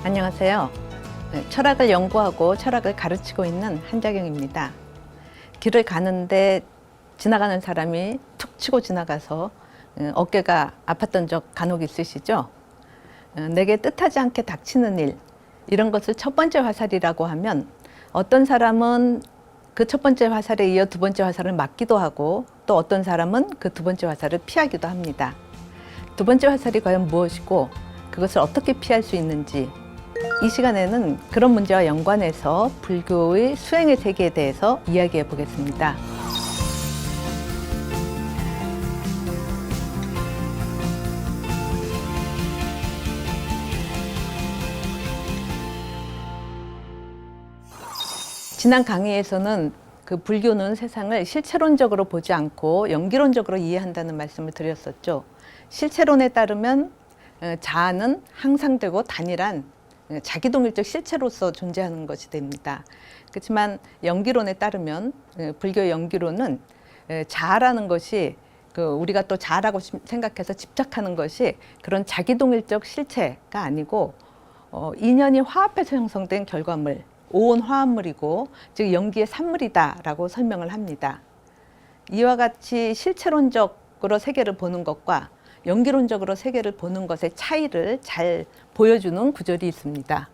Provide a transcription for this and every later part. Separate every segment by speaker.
Speaker 1: 안녕하세요. 철학을 연구하고 철학을 가르치고 있는 한자경입니다. 길을 가는데 지나가는 사람이 툭 치고 지나가서 어깨가 아팠던 적 간혹 있으시죠? 내게 뜻하지 않게 닥치는 일, 이런 것을 첫 번째 화살이라고 하면 어떤 사람은 그 첫 번째 화살에 이어 두 번째 화살을 맞기도 하고, 또 어떤 사람은 그 두 번째 화살을 피하기도 합니다. 두 번째 화살이 과연 무엇이고 그것을 어떻게 피할 수 있는지, 이 시간에는 그런 문제와 연관해서 불교의 수행의 세계에 대해서 이야기해 보겠습니다. 지난 강의에서는 그 불교는 세상을 실체론적으로 보지 않고 연기론적으로 이해한다는 말씀을 드렸었죠. 실체론에 따르면 자아는 항상되고 단일한 자기동일적 실체로서 존재하는 것이 됩니다. 그렇지만 연기론에 따르면, 불교 연기론은 자아라는 것이 우리가 또 자아라고 생각해서 집착하는 것이 그런 자기동일적 실체가 아니고 인연이 화합해서 형성된 결과물, 오온 화합물이고, 즉 연기의 산물이다라고 설명을 합니다. 이와 같이 실체론적으로 세계를 보는 것과 연기론적으로 세계를 보는 것의 차이를 잘 보여주는 구절이 있습니다.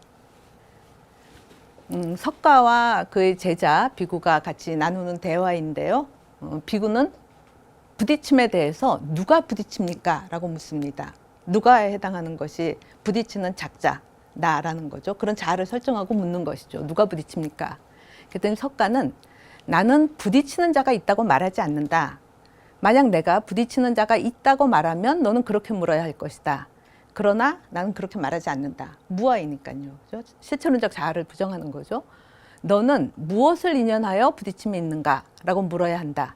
Speaker 1: 석가와 그의 제자 비구가 같이 나누는 대화인데요. 비구는 부딪힘에 대해서 누가 부딪힙니까? 라고 묻습니다. 누가에 해당하는 것이 부딪히는 작자, 나라는 거죠. 그런 자아를 설정하고 묻는 것이죠. 누가 부딪힙니까? 그랬더니 석가는 나는 부딪히는 자가 있다고 말하지 않는다. 만약 내가 부딪히는 자가 있다고 말하면 너는 그렇게 물어야 할 것이다. 그러나 나는 그렇게 말하지 않는다. 무아이니까요. 그렇죠? 실체론적 자아를 부정하는 거죠. 너는 무엇을 인연하여 부딪힘이 있는가? 라고 물어야 한다.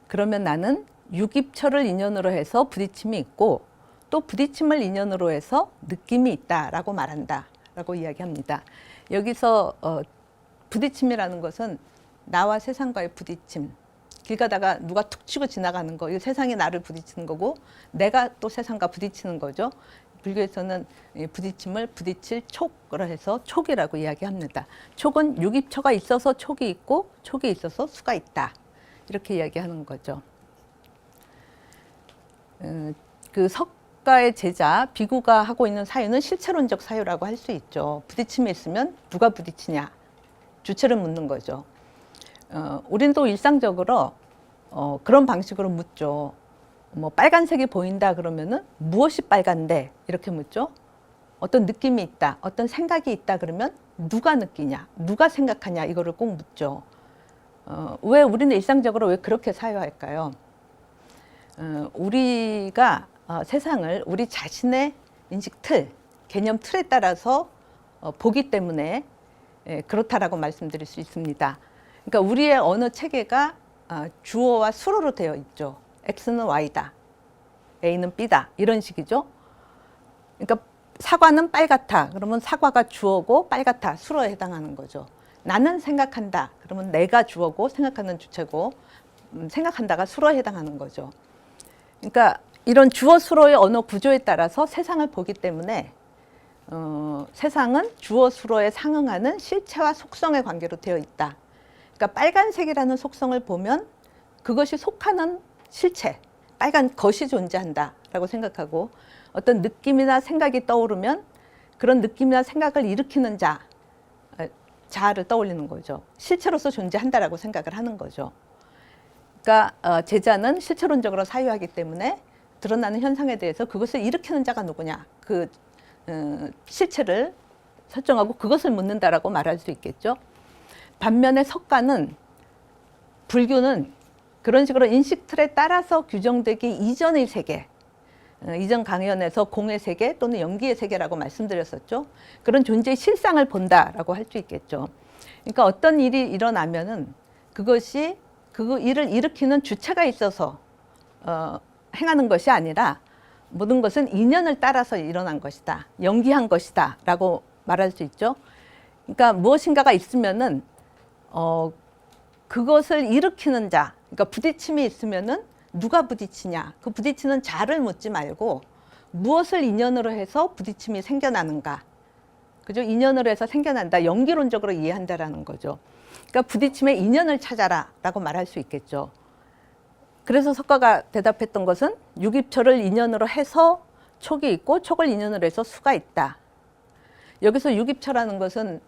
Speaker 1: 그러면 나는 육입처를 인연으로 해서 부딪힘이 있고, 또 부딪힘을 인연으로 해서 느낌이 있다라고 말한다 라고 이야기합니다. 여기서 부딪힘이라는 것은 나와 세상과의 부딪힘, 길 가다가 누가 툭 치고 지나가는 거, 이 세상이 나를 부딪히는 거고 내가 또 세상과 부딪히는 거죠. 불교에서는 부딪힘을 부딪힐 촉으로 해서 촉이라고 이야기합니다. 촉은 육입처가 있어서 촉이 있고 촉이 있어서 수가 있다, 이렇게 이야기하는 거죠. 그 석가의 제자 비구가 하고 있는 사유는 실체론적 사유라고 할 수 있죠. 부딪힘이 있으면 누가 부딪히냐, 주체를 묻는 거죠. 우리는 또 일상적으로 그런 방식으로 묻죠. 뭐 빨간색이 보인다 그러면은 무엇이 빨간데, 이렇게 묻죠. 어떤 느낌이 있다, 어떤 생각이 있다 그러면 누가 느끼냐, 누가 생각하냐, 이거를 꼭 묻죠. 왜 우리는 일상적으로 왜 그렇게 사유할까요? 우리가 세상을 우리 자신의 인식 틀, 개념 틀에 따라서 보기 때문에 그렇다라고 말씀드릴 수 있습니다. 그러니까 우리의 언어 체계가 주어와 수로로 되어 있죠. X는 Y다, A는 B다, 이런 식이죠. 그러니까 사과는 빨갛다 그러면 사과가 주어고 빨갛다, 수로에 해당하는 거죠. 나는 생각한다 그러면 내가 주어고 생각하는 주체고, 생각한다가 수로에 해당하는 거죠. 그러니까 이런 주어 수로의 언어 구조에 따라서 세상을 보기 때문에 세상은 주어 수로에 상응하는 실체와 속성의 관계로 되어 있다. 그러니까 빨간색이라는 속성을 보면 그것이 속하는 실체, 빨간 것이 존재한다라고 생각하고, 어떤 느낌이나 생각이 떠오르면 그런 느낌이나 생각을 일으키는 자아를 떠올리는 거죠. 실체로서 존재한다라고 생각을 하는 거죠. 그러니까 제자는 실체론적으로 사유하기 때문에 드러나는 현상에 대해서 그것을 일으키는 자가 누구냐, 그 실체를 설정하고 그것을 묻는다라고 말할 수 있겠죠. 반면에 석가는, 불교는 그런 식으로 인식 틀에 따라서 규정되기 이전의 세계, 이전 강연에서 공의 세계 또는 연기의 세계라고 말씀드렸었죠. 그런 존재의 실상을 본다라고 할 수 있겠죠. 그러니까 어떤 일이 일어나면은 그것이 그 일을 일으키는 주체가 있어서 행하는 것이 아니라 모든 것은 인연을 따라서 일어난 것이다, 연기한 것이다 라고 말할 수 있죠. 그러니까 무엇인가가 있으면은 그것을 일으키는 자, 그러니까 부딪힘이 있으면은 누가 부딪히냐, 그 부딪히는 자를 묻지 말고 무엇을 인연으로 해서 부딪힘이 생겨나는가, 그죠? 인연으로 해서 생겨난다. 연기론적으로 이해한다라는 거죠. 그러니까 부딪힘의 인연을 찾아라라고 말할 수 있겠죠. 그래서 석가가 대답했던 것은 유깁초를 인연으로 해서 촉이 있고 촉을 인연으로 해서 수가 있다. 여기서 유깁초라는 것은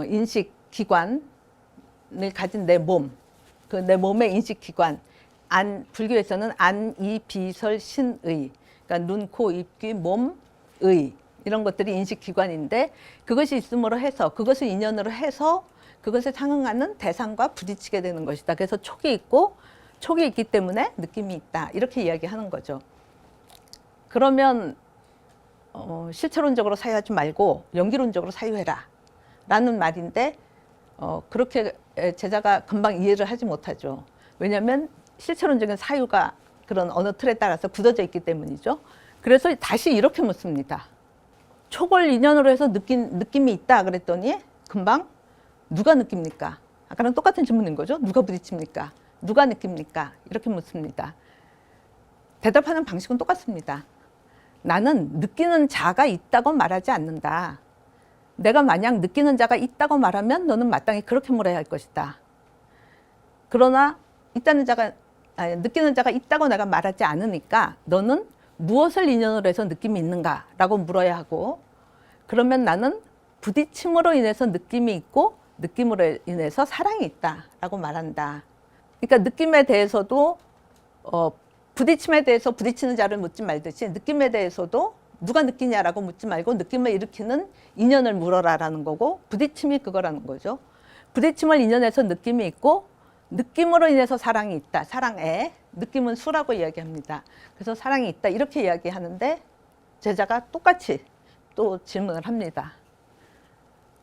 Speaker 1: 인식 기관을 가진 내 몸, 그 내 몸의 인식 기관, 불교에서는 안, 이, 비, 설, 신의, 그러니까 눈, 코, 입, 귀, 몸, 의 이런 것들이 인식 기관인데 그것이 있음으로 해서 그것을 인연으로 해서 그것에 상응하는 대상과 부딪히게 되는 것이다. 그래서 촉이 있고 촉이 있기 때문에 느낌이 있다. 이렇게 이야기하는 거죠. 그러면 실체론적으로 사유하지 말고 연기론적으로 사유해라 라는 말인데 그렇게 제자가 금방 이해를 하지 못하죠. 왜냐하면 실체론적인 사유가 그런 언어 틀에 따라서 굳어져 있기 때문이죠. 그래서 다시 이렇게 묻습니다. 촉을 인연으로 해서 느낌이 있다 그랬더니 금방 누가 느낍니까? 아까랑 똑같은 질문인 거죠. 누가 부딪힙니까? 누가 느낍니까? 이렇게 묻습니다. 대답하는 방식은 똑같습니다. 나는 느끼는 자가 있다고 말하지 않는다. 내가 만약 느끼는 자가 있다고 말하면 너는 마땅히 그렇게 물어야 할 것이다. 그러나 느끼는 자가 있다고 내가 말하지 않으니까 너는 무엇을 인연으로 해서 느낌이 있는가라고 물어야 하고 그러면 나는 부딪힘으로 인해서 느낌이 있고 느낌으로 인해서 사랑이 있다라고 말한다. 그러니까 느낌에 대해서도 부딪힘에 대해서 부딪히는 자를 묻지 말듯이 느낌에 대해서도 누가 느끼냐라고 묻지 말고 느낌을 일으키는 인연을 물어라라는 거고 부딪힘이 그거라는 거죠. 부딪힘을 인연해서 느낌이 있고 느낌으로 인해서 사랑이 있다. 사랑에 느낌은 수라고 이야기합니다. 그래서 사랑이 있다 이렇게 이야기하는데 제자가 똑같이 또 질문을 합니다.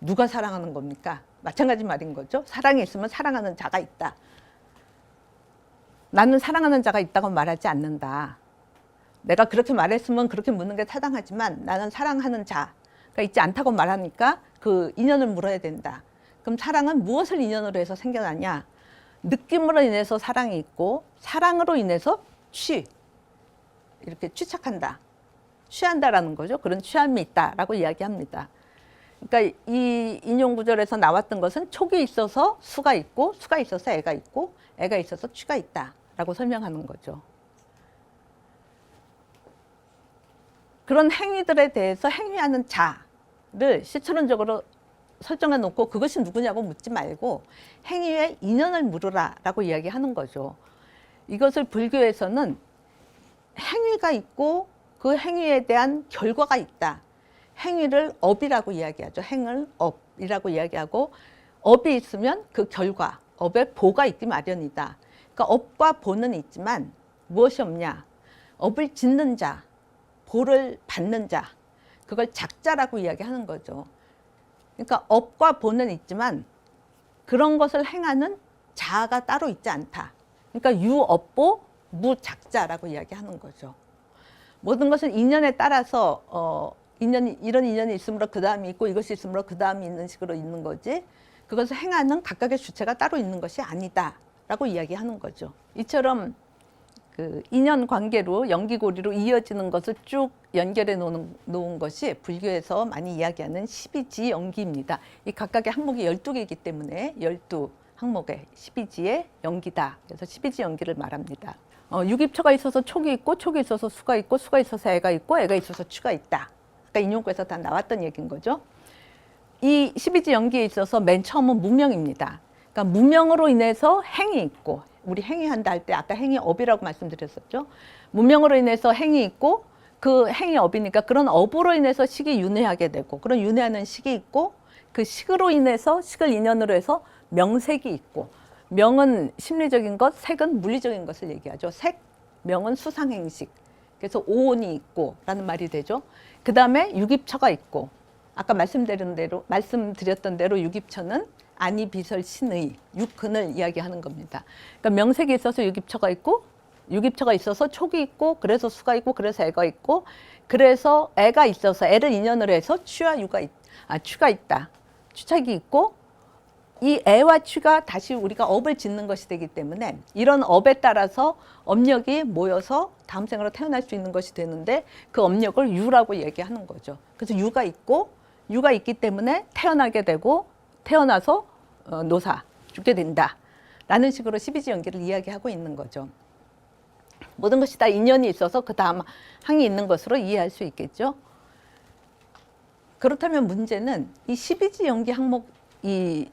Speaker 1: 누가 사랑하는 겁니까? 마찬가지 말인 거죠. 사랑이 있으면 사랑하는 자가 있다. 나는 사랑하는 자가 있다고 말하지 않는다. 내가 그렇게 말했으면 그렇게 묻는 게 타당하지만 나는 사랑하는 자가 있지 않다고 말하니까 그 인연을 물어야 된다. 그럼 사랑은 무엇을 인연으로 해서 생겨나냐? 느낌으로 인해서 사랑이 있고 사랑으로 인해서 이렇게 취착한다. 취한다라는 거죠. 그런 취함이 있다라고 이야기합니다. 그러니까 이 인용 구절에서 나왔던 것은 촉이 있어서 수가 있고 수가 있어서 애가 있고 애가 있어서 취가 있다라고 설명하는 거죠. 그런 행위들에 대해서 행위하는 자를 실체론적으로 설정해 놓고 그것이 누구냐고 묻지 말고 행위의 인연을 물으라라고 이야기하는 거죠. 이것을 불교에서는 행위가 있고 그 행위에 대한 결과가 있다. 행위를 업이라고 이야기하죠. 행을 업이라고 이야기하고 업이 있으면 그 결과, 업의 보가 있기 마련이다. 그러니까 업과 보는 있지만 무엇이 없냐? 업을 짓는 자, 보를 받는 자, 그걸 작자라고 이야기하는 거죠. 그러니까 업과 보는 있지만 그런 것을 행하는 자아가 따로 있지 않다. 그러니까 유업보, 무작자라고 이야기하는 거죠. 모든 것은 인연에 따라서 이런 인연이 있으므로 그 다음이 있고 이것이 있으므로 그 다음이 있는 식으로 있는 거지 그것을 행하는 각각의 주체가 따로 있는 것이 아니다라고 이야기하는 거죠. 이처럼 그 인연 관계로 연기고리로 이어지는 것을 쭉 연결해 놓은 것이 불교에서 많이 이야기하는 12지 연기입니다. 이 각각의 항목이 12개이기 때문에 12항목의 12지의 연기다. 그래서 12지 연기를 말합니다. 유깁초가 있어서 촉이 있고 촉이 있어서 수가 있고 수가 있어서 애가 있고 애가 있어서 취가 있다. 아까 인용구에서 다 나왔던 얘기인 거죠. 이 12지 연기에 있어서 맨 처음은 무명입니다. 그러니까 무명으로 인해서 행이 있고 우리 행위한다 할 때 아까 행위 업이라고 말씀드렸었죠. 무명으로 인해서 행이 있고 그 행위 업이니까 그런 업으로 인해서 식이 윤회하게 되고 그런 윤회하는 식이 있고 그 식으로 인해서 식을 인연으로 해서 명색이 있고 명은 심리적인 것, 색은 물리적인 것을 얘기하죠. 색, 명은 수상행식. 그래서 오온이 있고 라는 말이 되죠. 그 다음에 유깁초가 있고 아까 말씀드렸던 대로 유깁초는 안이 비설 신의 육근을 이야기하는 겁니다. 그러니까 명색이 있어서 유깁초가 있고 유깁초가 있어서 촉이 있고 그래서 수가 있고 그래서 애가 있고 그래서 애가 있어서 애를 인연으로 해서 취와 취가 있다. 취착이 있고 이 애와 취가 다시 우리가 업을 짓는 것이 되기 때문에 이런 업에 따라서 업력이 모여서 다음 생으로 태어날 수 있는 것이 되는데 그 업력을 유라고 얘기하는 거죠. 그래서 유가 있고 유가 있기 때문에 태어나게 되고 태어나서 노사, 죽게 된다 라는 식으로 12지 연기를 이야기하고 있는 거죠. 모든 것이 다 인연이 있어서 그 다음 항이 있는 것으로 이해할 수 있겠죠. 그렇다면 문제는 이 12지 연기 항목 이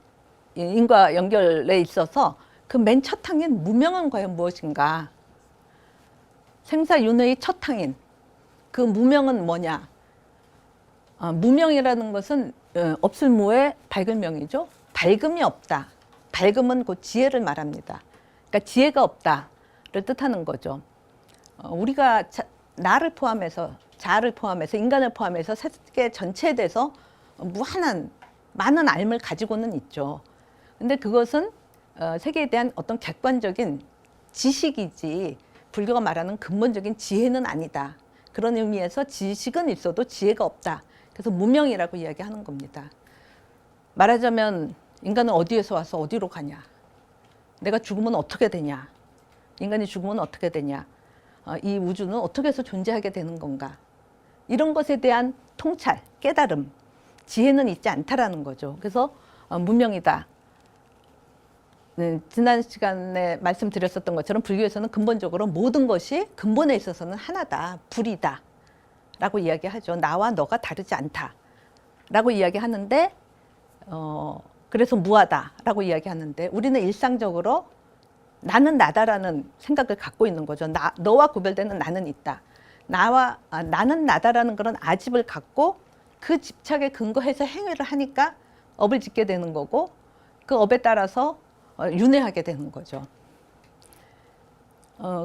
Speaker 1: 인과 연결에 있어서 그 맨 첫 항인 무명은 과연 무엇인가? 생사윤회의 첫 항인 그 무명은 뭐냐? 무명이라는 것은 없을무의 밝을명이죠. 밝음이 없다. 밝음은 곧 지혜를 말합니다. 그러니까 지혜가 없다를 뜻하는 거죠. 우리가 나를 포함해서 자아를 포함해서 인간을 포함해서 세계 전체에 대해서 무한한 많은 알을 가지고는 있죠. 근데 그것은 세계에 대한 어떤 객관적인 지식이지 불교가 말하는 근본적인 지혜는 아니다. 그런 의미에서 지식은 있어도 지혜가 없다. 그래서 무명이라고 이야기하는 겁니다. 말하자면 인간은 어디에서 와서 어디로 가냐? 내가 죽으면 어떻게 되냐? 인간이 죽으면 어떻게 되냐? 이 우주는 어떻게 해서 존재하게 되는 건가? 이런 것에 대한 통찰, 깨달음, 지혜는 있지 않다라는 거죠. 그래서 무명이다. 지난 시간에 말씀드렸었던 것처럼 불교에서는 근본적으로 모든 것이 근본에 있어서는 하나다, 불이다 라고 이야기하죠. 나와 너가 다르지 않다 라고 이야기하는데 그래서 무하다 라고 이야기하는데 우리는 일상적으로 나는 나다라는 생각을 갖고 있는 거죠. 너와 구별되는 나는 있다. 나는 나다라는 그런 아집을 갖고 그 집착에 근거해서 행위를 하니까 업을 짓게 되는 거고 그 업에 따라서 윤회하게 되는 거죠.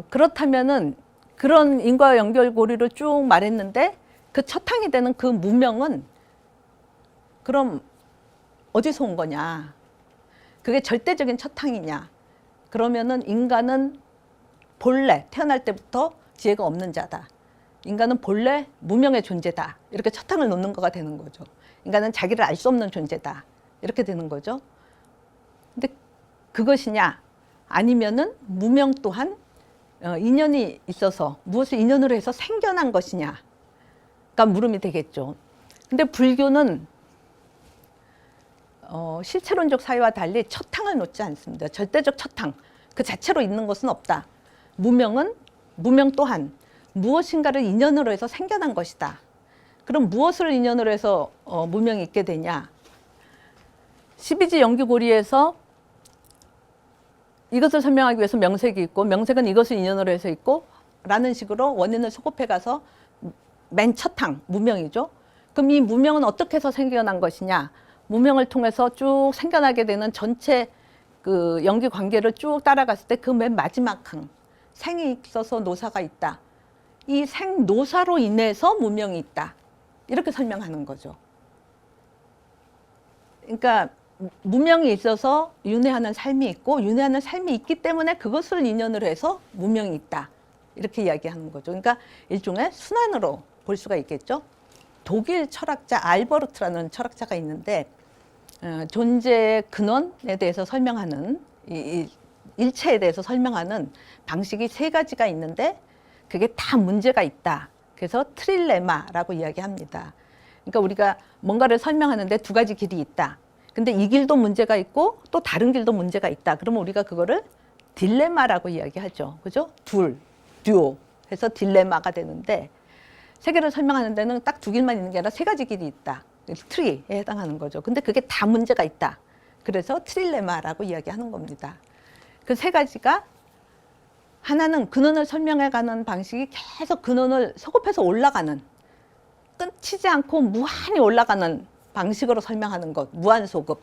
Speaker 1: 그렇다면은 그런 인과 연결고리를 쭉 말했는데 그 첫항이 되는 그 무명은 그럼 어디서 온 거냐? 그게 절대적인 첫항이냐? 그러면은 인간은 본래 태어날 때부터 지혜가 없는 자다. 인간은 본래 무명의 존재다. 이렇게 첫항을 놓는 거가 되는 거죠. 인간은 자기를 알 수 없는 존재다. 이렇게 되는 거죠. 근데 그것이냐? 아니면은 무명 또한 인연이 있어서 무엇을 인연으로 해서 생겨난 것이냐가 물음이 되겠죠. 근데 불교는 실체론적 사회와 달리 첫항을 놓지 않습니다. 절대적 첫항 그 자체로 있는 것은 없다. 무명 또한 무엇인가를 인연으로 해서 생겨난 것이다. 그럼 무엇을 인연으로 해서 무명이 있게 되냐? 12지 연기고리에서 이것을 설명하기 위해서 명색이 있고 명색은 이것을 인연으로 해서 있고 라는 식으로 원인을 소급해 가서 맨 첫항 무명이죠. 그럼 이 무명은 어떻게 해서 생겨난 것이냐? 무명을 통해서 쭉 생겨나게 되는 전체 그 연기 관계를 쭉 따라갔을 때 그 맨 마지막 항 생이 있어서 노사가 있다. 이 생노사로 인해서 무명이 있다. 이렇게 설명하는 거죠. 그러니까 무명이 있어서 윤회하는 삶이 있고 윤회하는 삶이 있기 때문에 그것을 인연으로 해서 무명이 있다. 이렇게 이야기하는 거죠. 그러니까 일종의 순환으로 볼 수가 있겠죠. 독일 철학자 알버르트라는 철학자가 있는데 존재의 근원에 대해서 설명하는 이 일체에 대해서 설명하는 방식이 세 가지가 있는데 그게 다 문제가 있다. 그래서 트릴레마라고 이야기합니다. 그러니까 우리가 뭔가를 설명하는데 두 가지 길이 있다. 근데 이 길도 문제가 있고 또 다른 길도 문제가 있다. 그러면 우리가 그거를 딜레마라고 이야기하죠. 그죠? 듀오 해서 딜레마가 되는데 세계를 설명하는 데는 딱 두 길만 있는 게 아니라 세 가지 길이 있다. 트리에 해당하는 거죠. 근데 그게 다 문제가 있다. 그래서 트릴레마라고 이야기하는 겁니다. 그 세 가지가 하나는 근원을 설명해가는 방식이 계속 근원을 소급해서 올라가는 끊이지 않고 무한히 올라가는 방식으로 설명하는 것, 무한소급.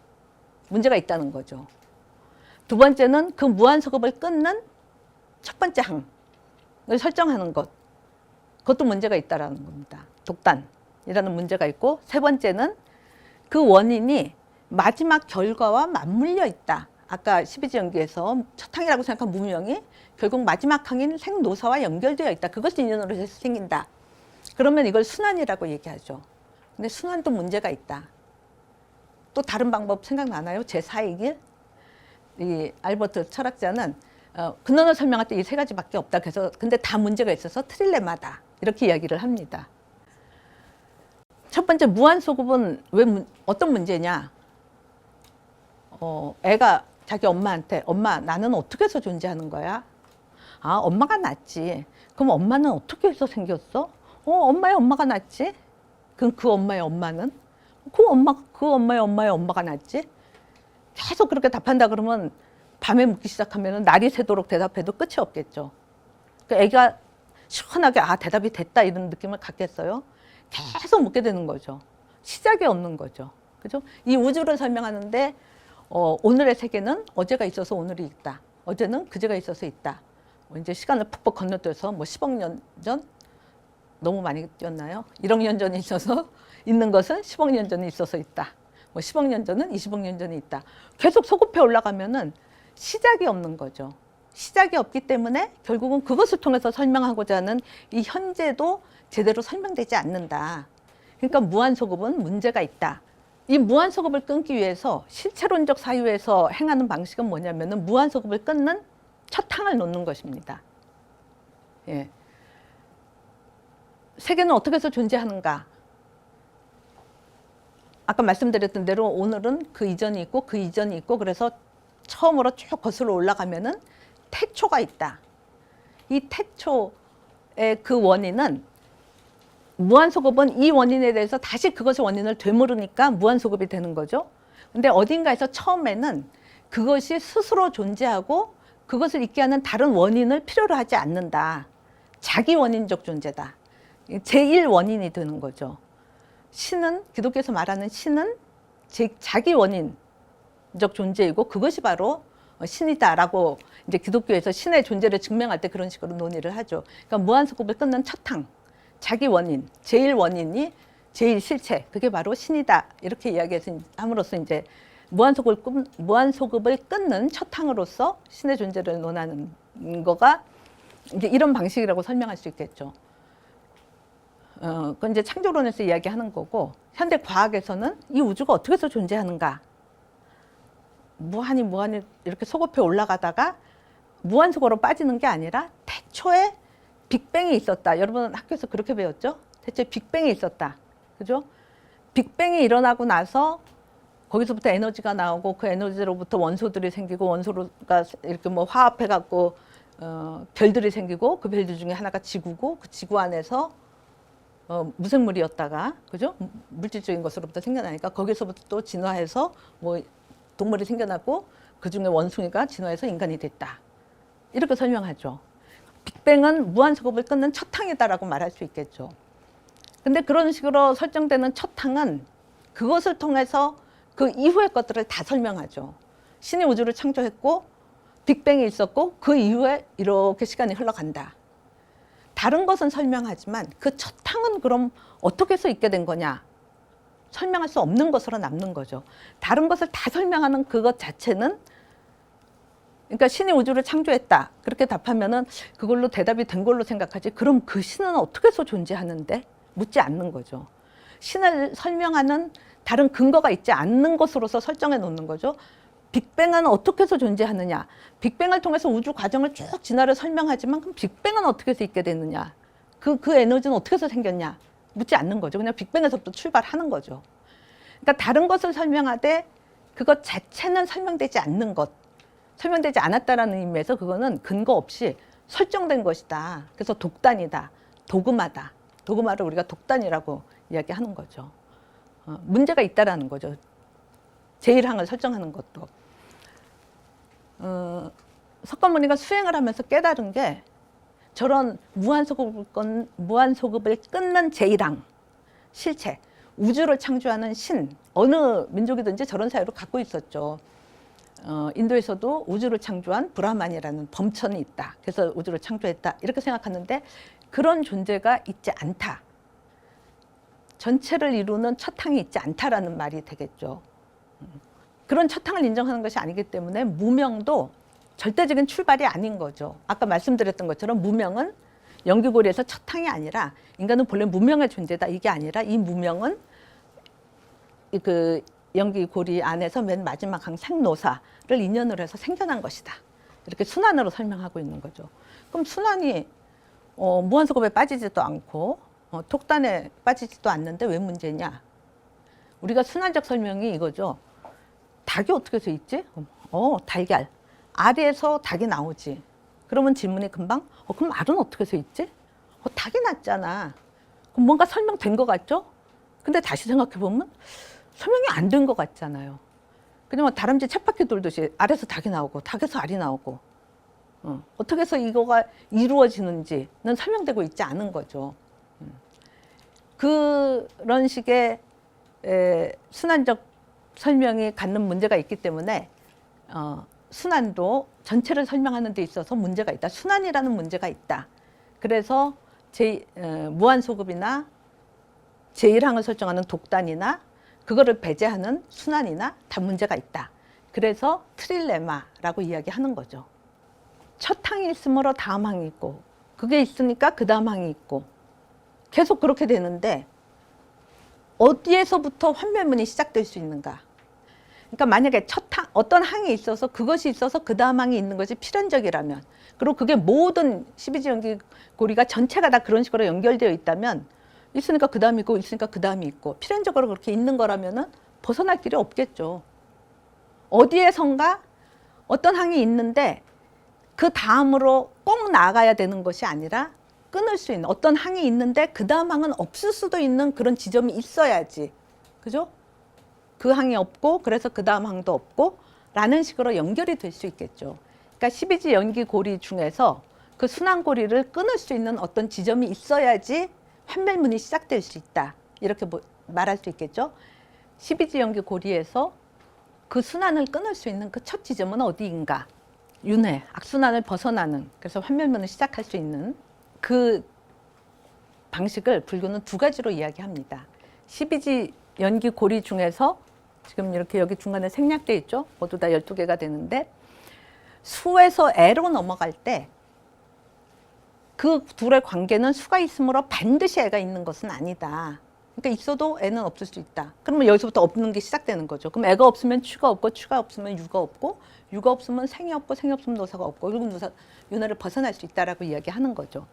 Speaker 1: 문제가 있다는 거죠. 두 번째는 그 무한소급을 끊는 첫 번째 항을 설정하는 것. 그것도 문제가 있다는 겁니다. 독단이라는 문제가 있고 세 번째는 그 원인이 마지막 결과와 맞물려 있다. 아까 12지 연기에서 첫 항이라고 생각한 무명이 결국 마지막 항인 생노사와 연결되어 있다. 그것이 인연으로 해서 생긴다. 그러면 이걸 순환이라고 얘기하죠. 근데 순환도 문제가 있다. 또 다른 방법 생각나나요? 제4의 길? 이 알버트 철학자는 근원을 설명할 때 이 세 가지밖에 없다. 그래서 근데 다 문제가 있어서 트릴레마다. 이렇게 이야기를 합니다. 첫 번째 무한소급은 어떤 문제냐? 애가 자기 엄마한테 엄마 나는 어떻게 해서 존재하는 거야? 아 엄마가 낳지. 그럼 엄마는 어떻게 해서 생겼어? 엄마의 엄마가 낳지. 그럼 그 엄마의 엄마는? 그 엄마의 엄마가 낳지. 계속 그렇게 답한다 그러면 밤에 묻기 시작하면 날이 새도록 대답해도 끝이 없겠죠. 그러니까 애가 시원하게 아 대답이 됐다 이런 느낌을 갖겠어요? 계속 묻게 되는 거죠. 시작이 없는 거죠. 그죠? 이 우주를 설명하는데 오늘의 세계는 어제가 있어서 오늘이 있다. 어제는 그제가 있어서 있다. 이제 시간을 푹푹 건너뛰어서 10억 년 전 너무 많이 뛰었나요? 1억 년 전에 있어서 있는 것은 10억 년 전에 있어서 있다. 10억 년 전은 20억 년 전에 있다. 계속 소급해 올라가면은 시작이 없는 거죠. 시작이 없기 때문에 결국은 그것을 통해서 설명하고자 하는 이 현재도 제대로 설명되지 않는다. 그러니까 무한소급은 문제가 있다. 이 무한소급을 끊기 위해서 실체론적 사유에서 행하는 방식은 뭐냐면은 무한소급을 끊는 첫 탕을 놓는 것입니다. 예. 세계는 어떻게 해서 존재하는가? 아까 말씀드렸던 대로 오늘은 그 이전이 있고 그 이전이 있고 그래서 처음으로 쭉 거슬러 올라가면은 태초가 있다. 이 태초의 그 원인은 무한소급은 이 원인에 대해서 다시 그것의 원인을 되물으니까 무한소급이 되는 거죠. 근데 어딘가에서 처음에는 그것이 스스로 존재하고 그것을 있게 하는 다른 원인을 필요로 하지 않는다. 자기 원인적 존재다. 제1원인이 되는 거죠. 신은, 기독교에서 말하는 신은 자기 원인적 존재이고 그것이 바로 신이다라고 이제 기독교에서 신의 존재를 증명할 때 그런 식으로 논의를 하죠. 그러니까 무한소급을 끊는 첫 탕, 자기 원인, 제1원인이 제1실체, 그게 바로 신이다. 이렇게 이야기함으로써 이제 무한소급을 끊는 첫 탕으로서 신의 존재를 논하는 거가 이제 이런 방식이라고 설명할 수 있겠죠. 그건 이제 창조론에서 이야기하는 거고, 현대 과학에서는 이 우주가 어떻게 해서 존재하는가? 무한히 이렇게 소급해 올라가다가 무한소급으로 빠지는 게 아니라 태초에 빅뱅이 있었다. 여러분 학교에서 그렇게 배웠죠? 태초에 빅뱅이 있었다. 그죠? 빅뱅이 일어나고 나서 거기서부터 에너지가 나오고 그 에너지로부터 원소들이 생기고 원소가 이렇게 화합해 갖고 별들이 생기고 그 별들 중에 하나가 지구고 그 지구 안에서 무생물이었다가 그죠? 물질적인 것으로부터 생겨나니까 거기서부터 또 진화해서 동물이 생겨났고 그 중에 원숭이가 진화해서 인간이 됐다. 이렇게 설명하죠. 빅뱅은 무한소급을 끊는 첫 탕이다라고 말할 수 있겠죠. 근데 그런 식으로 설정되는 첫 탕은 그것을 통해서 그 이후의 것들을 다 설명하죠. 신이 우주를 창조했고 빅뱅이 있었고 그 이후에 이렇게 시간이 흘러간다. 다른 것은 설명하지만 그 첫 탕은 그럼 어떻게 해서 있게 된 거냐? 설명할 수 없는 것으로 남는 거죠. 다른 것을 다 설명하는 그것 자체는 그러니까 신이 우주를 창조했다. 그렇게 답하면은 그걸로 대답이 된 걸로 생각하지. 그럼 그 신은 어떻게 해서 존재하는데? 묻지 않는 거죠. 신을 설명하는 다른 근거가 있지 않는 것으로서 설정해 놓는 거죠. 빅뱅은 어떻게 해서 존재하느냐? 빅뱅을 통해서 우주 과정을 쭉 진화를 설명하지만 그럼 빅뱅은 어떻게 해서 있게 됐느냐? 그 에너지는 어떻게 해서 생겼냐? 묻지 않는 거죠. 그냥 빅뱅에서부터 출발하는 거죠. 그러니까 다른 것을 설명하되 그것 자체는 설명되지 않는 것, 설명되지 않았다라는 의미에서 그거는 근거 없이 설정된 것이다. 그래서 독단이다, 도그마다. 도그마를 우리가 독단이라고 이야기하는 거죠. 문제가 있다라는 거죠. 제1항을 설정하는 것도. 석가모니가 수행을 하면서 깨달은 게 저런 무한소급을 끊는 제1항, 실체, 우주를 창조하는 신, 어느 민족이든지 저런 사유를 갖고 있었죠. 인도에서도 우주를 창조한 브라만이라는 범천이 있다. 그래서 우주를 창조했다. 이렇게 생각하는데 그런 존재가 있지 않다. 전체를 이루는 첫 탕이 있지 않다라는 말이 되겠죠. 그런 첫 탕을 인정하는 것이 아니기 때문에 무명도 절대적인 출발이 아닌 거죠. 아까 말씀드렸던 것처럼 무명은 연기고리에서 첫 탕이 아니라 인간은 본래 무명의 존재다. 이게 아니라 이 무명은 그 연기고리 안에서 맨 마지막 항 생노사를 인연으로 해서 생겨난 것이다. 이렇게 순환으로 설명하고 있는 거죠. 그럼 순환이 무한소급에 빠지지도 않고 독단에 빠지지도 않는데 왜 문제냐? 우리가 순환적 설명이 이거죠. 닭이 어떻게 돼 있지? 달걀. 알에서 닭이 나오지. 그러면 질문이 금방, 그럼 알은 어떻게 돼 있지? 닭이 났잖아. 그럼 뭔가 설명된 것 같죠? 근데 다시 생각해 보면 설명이 안 된 것 같잖아요. 그냥 다람쥐 쳇바퀴 돌듯이 알에서 닭이 나오고 닭에서 알이 나오고 어떻게 해서 이거가 이루어지는지는 설명되고 있지 않은 거죠. 그런 식의 순환적 설명이 갖는 문제가 있기 때문에 순환도 전체를 설명하는 데 있어서 문제가 있다. 순환이라는 문제가 있다. 그래서 무한소급이나 제1항을 설정하는 독단이나 그거를 배제하는 순환이나 다 문제가 있다. 그래서 트릴레마라고 이야기하는 거죠. 첫 항이 있으므로 다음 항이 있고 그게 있으니까 그 다음 항이 있고 계속 그렇게 되는데 어디에서부터 환멸문이 시작될 수 있는가? 그러니까 만약에 어떤 항이 있어서 그것이 있어서 그 다음 항이 있는 것이 필연적이라면 그리고 그게 모든 12지 연기고리가 전체가 다 그런 식으로 연결되어 있다면 있으니까 그 다음이 있고 있으니까 그 다음이 있고 필연적으로 그렇게 있는 거라면은 벗어날 길이 없겠죠. 어디에선가 어떤 항이 있는데 그 다음으로 꼭 나아가야 되는 것이 아니라 끊을 수 있는 어떤 항이 있는데 그 다음 항은 없을 수도 있는 그런 지점이 있어야지. 그죠? 그 항이 없고 그래서 그 다음 항도 없고 라는 식으로 연결이 될 수 있겠죠. 그러니까 12지 연기고리 중에서 그 순환고리를 끊을 수 있는 어떤 지점이 있어야지 환멸문이 시작될 수 있다. 이렇게 말할 수 있겠죠. 12지 연기고리에서 그 순환을 끊을 수 있는 그 첫 지점은 어디인가? 윤회, 악순환을 벗어나는 그래서 환멸문을 시작할 수 있는 그 방식을 불교는 두 가지로 이야기합니다. 12지 연기고리 중에서 지금 이렇게 여기 중간에 생략되어 있죠. 모두 다 12개가 되는데 수에서 애로 넘어갈 때 그 둘의 관계는 수가 있으므로 반드시 애가 있는 것은 아니다. 그러니까 있어도 애는 없을 수 있다. 그러면 여기서부터 없는 게 시작되는 거죠. 그럼 애가 없으면 추가 없고 추가 없으면 유가 없고 유가 없으면 생이 없고 생이 없으면 노사가 없고 그리고 윤회를 벗어날 수 있다라고 이야기하는 거죠.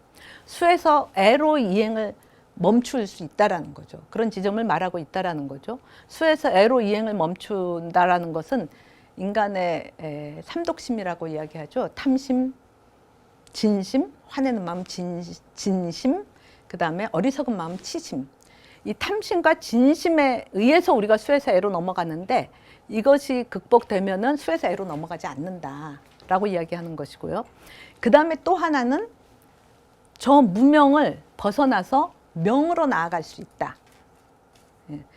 Speaker 1: 수에서 애로 이행을 멈출 수 있다라는 거죠. 그런 지점을 말하고 있다라는 거죠. 수에서 애로 이행을 멈춘다라는 것은 인간의 삼독심이라고 이야기하죠. 탐심, 진심, 화내는 마음 진심, 그 다음에 어리석은 마음 치심. 이 탐심과 진심에 의해서 우리가 수에서 애로 넘어가는데 이것이 극복되면은 수에서 애로 넘어가지 않는다라고 이야기하는 것이고요. 그 다음에 또 하나는 저 무명을 벗어나서 명으로 나아갈 수 있다.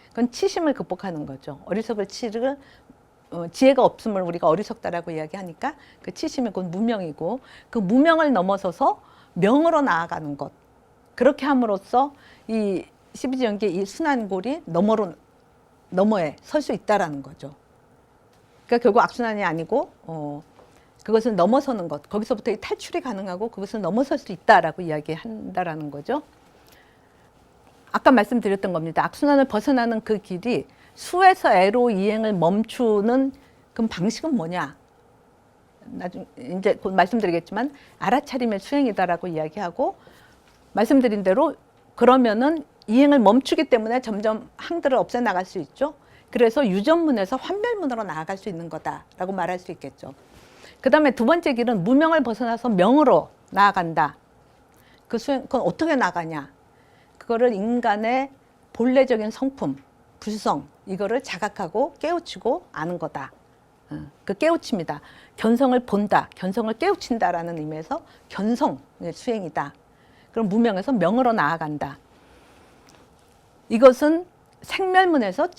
Speaker 1: 그건 치심을 극복하는 거죠. 어리석을 치를 지혜가 없음을 우리가 어리석다라고 이야기하니까 그 치심이 곧 무명이고 그 무명을 넘어서서 명으로 나아가는 것. 그렇게 함으로써 이 12지 연기의 이 순환골이 너머에 설 수 있다라는 거죠. 그러니까 결국 악순환이 아니고 그것을 넘어서는 것. 거기서부터 이 탈출이 가능하고 그것을 넘어설 수 있다라고 이야기한다라는 거죠. 아까 말씀드렸던 겁니다. 악순환을 벗어나는 그 길이 수에서 애로 이행을 멈추는 그 방식은 뭐냐? 나중에 이제 곧 말씀드리겠지만 알아차림의 수행이다라고 이야기하고 말씀드린 대로 그러면은 이행을 멈추기 때문에 점점 항들을 없애 나갈 수 있죠. 그래서 유전문에서 환멸문으로 나아갈 수 있는 거다라고 말할 수 있겠죠. 그 다음에 두 번째 길은 무명을 벗어나서 명으로 나아간다. 그 수행, 그건 어떻게 나가냐? 그거를 인간의 본래적인 성품, 불성, 이거를 자각하고 깨우치고 아는 거다. 그 깨우침이다. 견성을 본다, 견성을 깨우친다라는 의미에서 견성의 수행이다. 그럼 무명에서 명으로 나아간다. 이것은 생멸문에서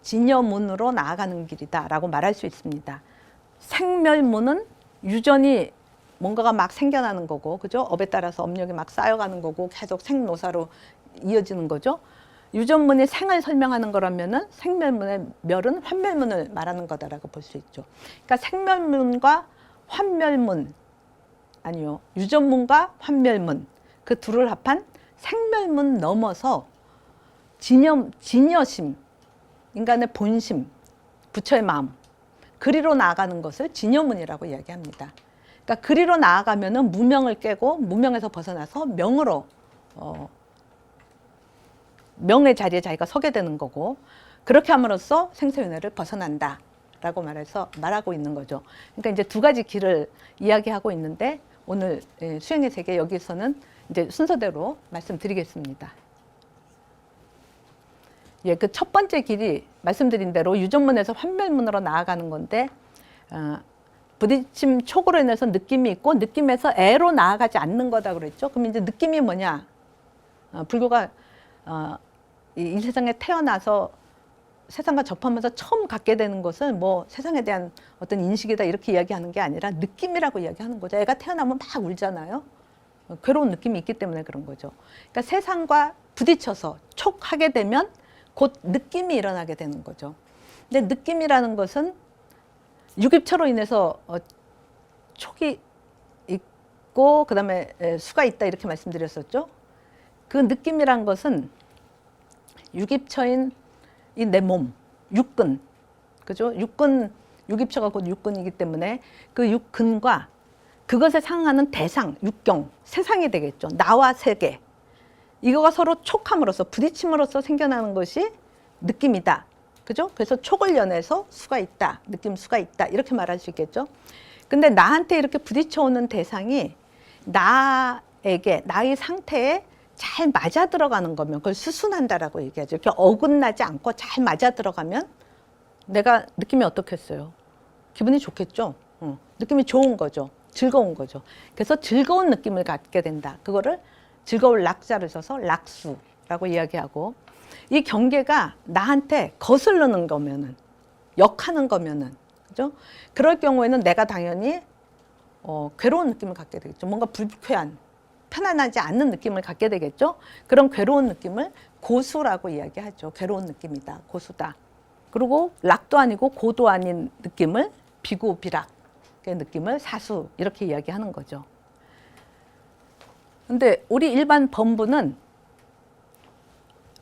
Speaker 1: 진여문으로 나아가는 길이다라고 말할 수 있습니다. 생멸문은 유전이 뭔가가 막 생겨나는 거고, 그죠? 업에 따라서 업력이 막 쌓여가는 거고, 계속 생노사로 이어지는 거죠. 유전문이 생을 설명하는 거라면은 생멸문의 멸은 환멸문을 말하는 거다라고 볼 수 있죠. 그러니까 생멸문과 환멸문, 아니요, 유전문과 환멸문, 그 둘을 합한 생멸문 넘어서 진여심, 인간의 본심, 부처의 마음, 그리로 나아가는 것을 진여문이라고 이야기합니다. 그러니까 그리로 나아가면은 무명을 깨고 무명에서 벗어나서 명으로 명의 자리에 자기가 서게 되는 거고, 그렇게 함으로써 생사윤회를 벗어난다 라고 말하고 있는 거죠. 그러니까 이제 두 가지 길을 이야기하고 있는데, 오늘 수행의 세계 여기서는 이제 순서대로 말씀드리겠습니다. 예, 그 첫 번째 길이 말씀드린 대로 유전문에서 환멸문으로 나아가는 건데, 부딪힘 촉으로 인해서 느낌이 있고, 느낌에서 애로 나아가지 않는 거다 그랬죠. 그럼 이제 느낌이 뭐냐? 불교가 이 세상에 태어나서 세상과 접하면서 처음 갖게 되는 것은 뭐 세상에 대한 어떤 인식이다 이렇게 이야기하는 게 아니라 느낌이라고 이야기하는 거죠. 애가 태어나면 막 울잖아요. 괴로운 느낌이 있기 때문에 그런 거죠. 그러니까 세상과 부딪혀서 촉하게 되면 곧 느낌이 일어나게 되는 거죠. 근데 느낌이라는 것은 육입처로 인해서 촉이 있고 그다음에 수가 있다 이렇게 말씀드렸었죠. 그 느낌이란 것은 육입처인 이 내 몸, 육근, 그죠? 육근, 육입처가 곧 육근이기 때문에 그 육근과 그것에 상하는 대상, 육경, 세상이 되겠죠. 나와 세계. 이거가 서로 촉함으로써, 부딪힘으로써 생겨나는 것이 느낌이다. 그죠? 그래서 촉을 연해서 수가 있다. 느낌 수가 있다. 이렇게 말할 수 있겠죠. 근데 나한테 이렇게 부딪혀오는 대상이 나에게, 나의 상태에 잘 맞아 들어가는 거면 그걸 수순한다라고 얘기하죠. 이렇게 어긋나지 않고 잘 맞아 들어가면 내가 느낌이 어떻겠어요? 기분이 좋겠죠? 느낌이 좋은 거죠. 즐거운 거죠. 그래서 즐거운 느낌을 갖게 된다. 그거를 즐거울 락자를 써서 락수라고 이야기하고, 이 경계가 나한테 거스르는 거면은, 역하는 거면은, 그죠? 그럴 경우에는 내가 당연히 괴로운 느낌을 갖게 되겠죠. 뭔가 불쾌한, 편안하지 않는 느낌을 갖게 되겠죠. 그런 괴로운 느낌을 고수라고 이야기하죠. 괴로운 느낌이다. 고수다. 그리고 락도 아니고 고도 아닌 느낌을 비고 비락의 느낌을 사수 이렇게 이야기하는 거죠. 근데 우리 일반 범부는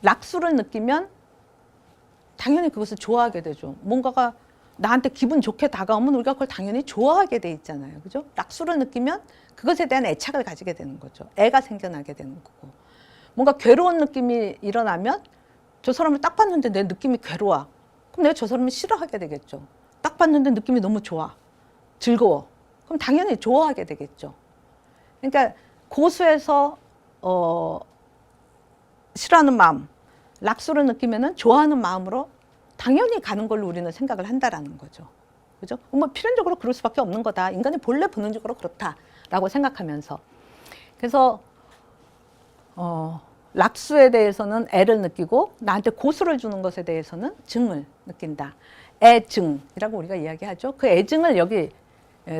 Speaker 1: 락수를 느끼면 당연히 그것을 좋아하게 되죠. 뭔가가 나한테 기분 좋게 다가오면 우리가 그걸 당연히 좋아하게 돼 있잖아요. 그죠? 락수를 느끼면 그것에 대한 애착을 가지게 되는 거죠. 애가 생겨나게 되는 거고. 뭔가 괴로운 느낌이 일어나면 저 사람을 딱 봤는데 내 느낌이 괴로워. 그럼 내가 저 사람을 싫어하게 되겠죠. 딱 봤는데 느낌이 너무 좋아. 즐거워. 그럼 당연히 좋아하게 되겠죠. 그러니까 고수에서 싫어하는 마음, 락수를 느끼면은 좋아하는 마음으로 당연히 가는 걸로 우리는 생각을 한다라는 거죠. 그죠? 뭐 필연적으로 그럴 수밖에 없는 거다. 인간의 본래 본능적으로 그렇다라고 생각하면서. 그래서 락수에 대해서는 애를 느끼고 나한테 고수를 주는 것에 대해서는 증을 느낀다. 애증이라고 우리가 이야기하죠. 그 애증을 여기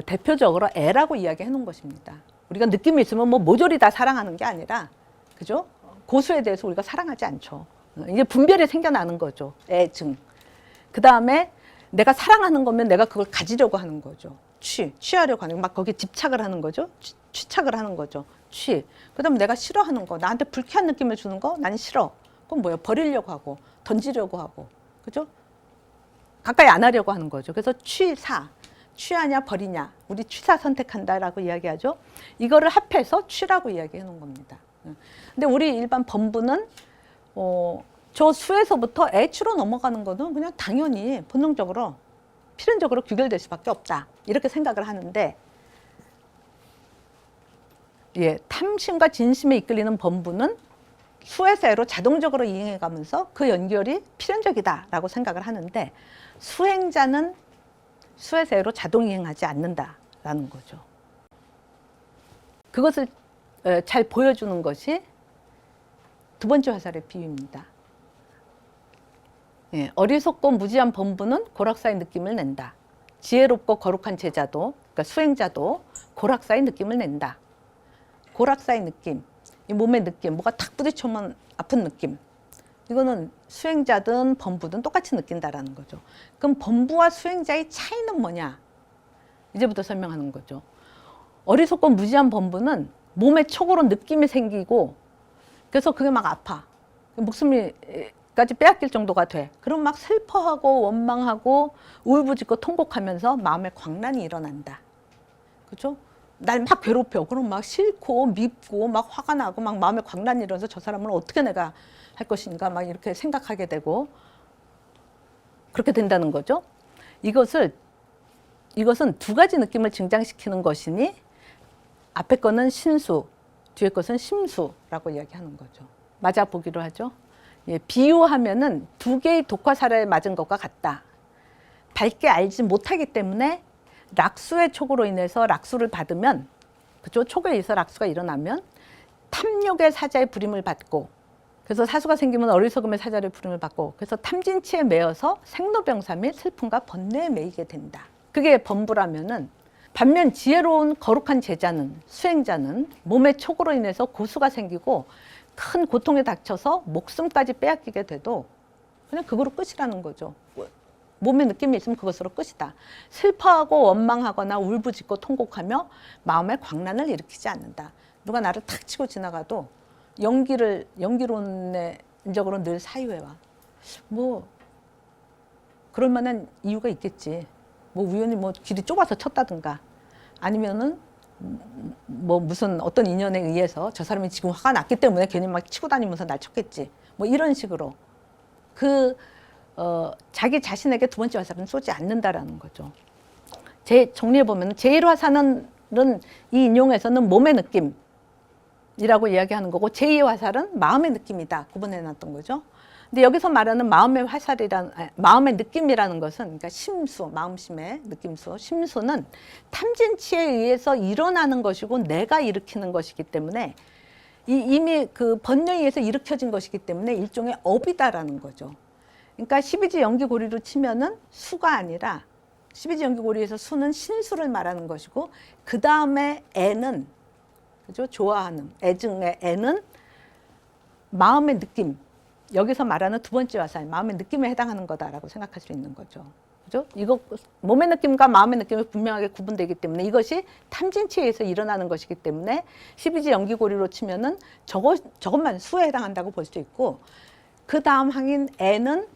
Speaker 1: 대표적으로 애라고 이야기해 놓은 것입니다. 우리가 느낌이 있으면 뭐 모조리 다 사랑하는 게 아니라, 그죠? 고수에 대해서 우리가 사랑하지 않죠. 이게 분별이 생겨나는 거죠. 애증. 그 다음에 내가 사랑하는 거면 내가 그걸 가지려고 하는 거죠. 취하려고 하는 거. 막 거기에 집착을 하는 거죠. 취착을 하는 거죠. 그 다음에 내가 싫어하는 거. 나한테 불쾌한 느낌을 주는 거 나는 싫어. 그럼 뭐예요? 버리려고 하고 던지려고 하고. 그죠? 가까이 안 하려고 하는 거죠. 그래서 취사. 취하냐 버리냐. 우리 취사 선택한다라고 이야기하죠. 이거를 합해서 취라고 이야기해 놓은 겁니다. 근데 우리 일반 범부는 저 수에서부터 애취로 넘어가는 거는 그냥 당연히 본능적으로 필연적으로 규결될 수밖에 없다. 이렇게 생각을 하는데, 예, 탐심과 진심에 이끌리는 범부는 수에서 애로 자동적으로 이행해가면서 그 연결이 필연적이다라고 생각을 하는데, 수행자는 수에서 애로 자동 이행하지 않는다라는 거죠. 그것을 잘 보여주는 것이 두 번째 화살의 비유입니다. 예, 어리석고 무지한 범부는 고락사의 느낌을 낸다. 지혜롭고 거룩한 제자도, 그러니까 수행자도 고락사의 느낌을 낸다. 고락사의 느낌, 이 몸의 느낌, 뭐가 탁 부딪히면 아픈 느낌. 이거는 수행자든 범부든 똑같이 느낀다라는 거죠. 그럼 범부와 수행자의 차이는 뭐냐? 이제부터 설명하는 거죠. 어리석고 무지한 범부는 몸에 촉으로 느낌이 생기고, 그래서 그게 막 아파. 목숨까지 빼앗길 정도가 돼. 그럼 막 슬퍼하고 원망하고 울부짖고 통곡하면서 마음에 광란이 일어난다. 그죠? 날 막 괴롭혀. 그럼 막 싫고 밉고 막 화가 나고 막 마음에 광란이 일어서 저 사람을 어떻게 내가 할 것인가 막 이렇게 생각하게 되고 그렇게 된다는 거죠. 이것은 두 가지 느낌을 증장시키는 것이니 앞에 거는 신수, 뒤에 것은 심수라고 이야기하는 거죠. 맞아 보기로 하죠. 예, 비유하면은 두 개의 독화살에 맞은 것과 같다. 밝게 알지 못하기 때문에 락수의 촉으로 인해서 락수를 받으면, 그죠? 촉에 의해서 락수가 일어나면 탐욕의 사자의 부림을 받고, 그래서 사수가 생기면 어리석음의 사자의 부림을 받고, 그래서 탐진치에 매여서 생로병사 및 슬픔과 번뇌에 매이게 된다. 그게 범부라면은, 반면 지혜로운 거룩한 제자는, 수행자는 몸의 촉으로 인해서 고수가 생기고 큰 고통에 닥쳐서 목숨까지 빼앗기게 돼도 그냥 그거로 끝이라는 거죠. 몸의 느낌이 있으면 그것으로 끝이다. 슬퍼하고 원망하거나 울부짖고 통곡하며 마음의 광란을 일으키지 않는다. 누가 나를 탁 치고 지나가도 연기론의 인적으로 늘 사유해와. 뭐 그럴 만한 이유가 있겠지. 뭐 우연히 뭐 길이 좁아서 쳤다든가 아니면은 뭐 무슨 어떤 인연에 의해서 저 사람이 지금 화가 났기 때문에 괜히 막 치고 다니면서 날 쳤겠지. 뭐 이런 식으로 자기 자신에게 두 번째 화살은 쏘지 않는다라는 거죠. 정리해 보면 제1화살은 이 인용에서는 몸의 느낌이라고 이야기하는 거고 제2 화살은 마음의 느낌이다 구분해 놨던 거죠. 근데 여기서 말하는 마음의 마음의 느낌이라는 것은 그러니까 심수, 마음심의 느낌수, 심수는 탐진치에 의해서 일어나는 것이고 내가 일으키는 것이기 때문에 이미 그 번뇌에 의해서 일으켜진 것이기 때문에 일종의 업이다라는 거죠. 그러니까 12지 연기고리로 치면은 수가 아니라 12지 연기고리에서 수는 신수를 말하는 것이고 그 다음에 애는 그죠? 좋아하는 애증의 애는 마음의 느낌. 여기서 말하는 두 번째 화살, 마음의 느낌에 해당하는 거다라고 생각할 수 있는 거죠. 그죠? 이거 몸의 느낌과 마음의 느낌이 분명하게 구분되기 때문에 이것이 탐진치에 의해서 일어나는 것이기 때문에 12지 연기고리로 치면은 저것만 수에 해당한다고 볼 수 있고 그 다음 항인 애는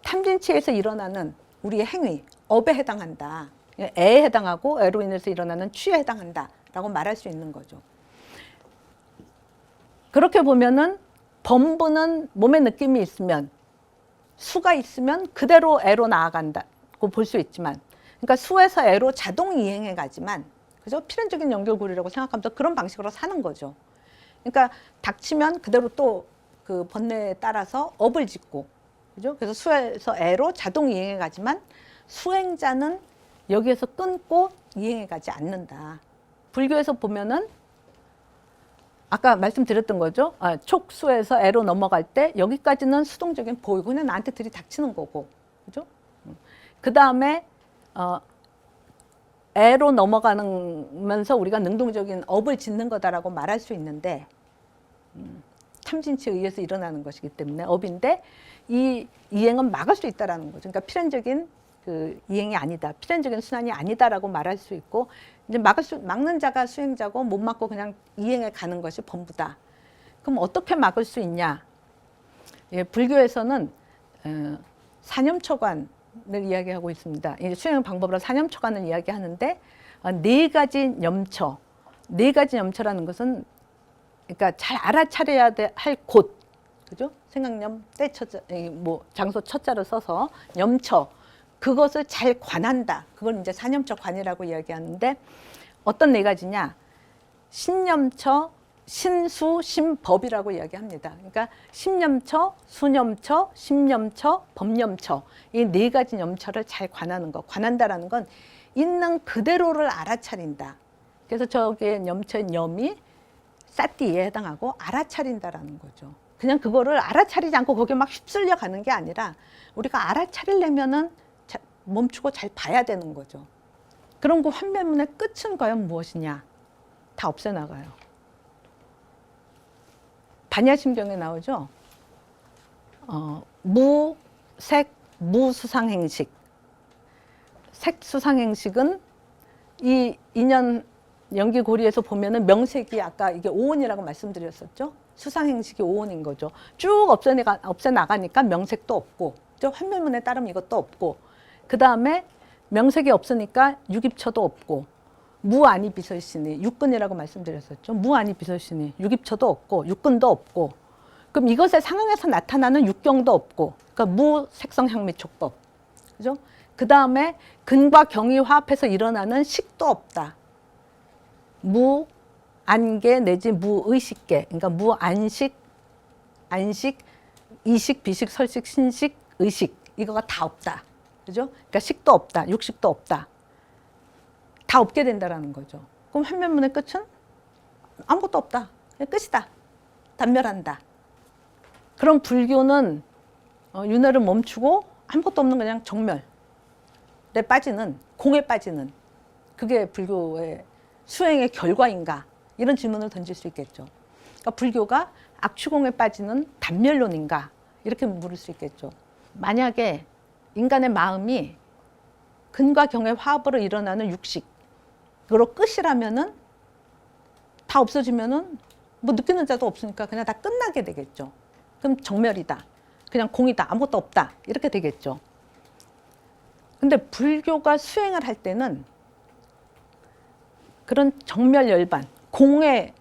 Speaker 1: 탐진치에서 일어나는 우리의 행위, 업에 해당한다. 애에 해당하고 애로 인해서 일어나는 취에 해당한다라고 말할 수 있는 거죠. 그렇게 보면은 범부는 몸의 느낌이 있으면 수가 있으면 그대로 애로 나아간다고 볼 수 있지만 그러니까 수에서 애로 자동 이행해 가지만 그죠? 필연적인 연결고리라고 생각하면서 그런 방식으로 사는 거죠. 그러니까 닥치면 그대로 또 그 번뇌에 따라서 업을 짓고 그죠? 그래서 수에서 애로 자동 이행해 가지만 수행자는 여기에서 끊고 이행해 가지 않는다. 불교에서 보면은 아까 말씀드렸던 거죠. 촉수에서 애로 넘어갈 때 여기까지는 수동적인 보이고 그냥 나한테 들이닥치는 거고, 그죠? 그 다음에 애로 넘어가면서 우리가 능동적인 업을 짓는 거다라고 말할 수 있는데 탐진치에 의해서 일어나는 것이기 때문에 업인데 이 이행은 막을 수 있다라는 거죠. 그러니까 필연적인 그 이행이 아니다, 필연적인 순환이 아니다라고 말할 수 있고 이제 막는 자가 수행자고 못 막고 그냥 이행해 가는 것이 범부다. 그럼 어떻게 막을 수 있냐? 예, 불교에서는 사념처관을 이야기하고 있습니다. 수행 방법으로 사념처관을 이야기하는데 네 가지 염처라는 것은 그러니까 잘 알아차려야 할 곳, 그죠? 생각념, 때처자, 뭐 장소 처자를 써서 염처. 그것을 잘 관한다. 그걸 이제 사념처관이라고 이야기하는데 어떤 네 가지냐? 신념처, 신수, 신법이라고 이야기합니다. 그러니까 신념처, 수념처, 심념처, 법념처 이 네 가지 염처를 잘 관하는 것. 관한다라는 건 있는 그대로를 알아차린다. 그래서 저기에 염처의 염이 사띠에 해당하고 알아차린다라는 거죠. 그냥 그거를 알아차리지 않고 거기에 막 휩쓸려 가는 게 아니라 우리가 알아차리려면은 멈추고 잘 봐야 되는 거죠. 그런 그 환멸문의 끝은 과연 무엇이냐? 다 없애나가요. 반야심경에 나오죠. 무, 색, 무수상행식. 색수상행식은 이 인연 연기고리에서 보면은 명색이 아까 이게 오온이라고 말씀드렸었죠. 수상행식이 오온인 거죠. 쭉 없애나가니까 명색도 없고, 환멸문에 따르면 이것도 없고, 그 다음에 명색이 없으니까 유깁처도 없고, 무아니 비설신이 육근이라고 말씀드렸었죠. 무아니 비설신이 육입처도 없고 육근도 없고, 그럼 이것에 상응해서 나타나는 육경도 없고, 그러니까 무색성향미촉법, 그죠? 그 다음에 근과 경이 화합해서 일어나는 식도 없다. 무안계 내지 무의식계, 그러니까 무안식, 안식, 이식, 비식, 설식, 신식, 의식, 이거가 다 없다. 그죠? 그러니까 식도 없다, 육식도 없다. 다 없게 된다라는 거죠. 그럼 환멸문의 끝은 아무것도 없다. 그냥 끝이다. 단멸한다. 그럼 불교는 윤회를 멈추고 아무것도 없는 그냥 정멸에 빠지는, 공에 빠지는, 그게 불교의 수행의 결과인가? 이런 질문을 던질 수 있겠죠. 그러니까 불교가 악취공에 빠지는 단멸론인가? 이렇게 물을 수 있겠죠. 만약에 인간의 마음이 근과 경의 화합으로 일어나는 육식으로 끝이라면은, 다 없어지면은 뭐 느끼는 자도 없으니까 그냥 다 끝나게 되겠죠. 그럼 정멸이다. 그냥 공이다. 아무것도 없다. 이렇게 되겠죠. 근데 불교가 수행을 할 때는 그런 정멸 열반, 공회로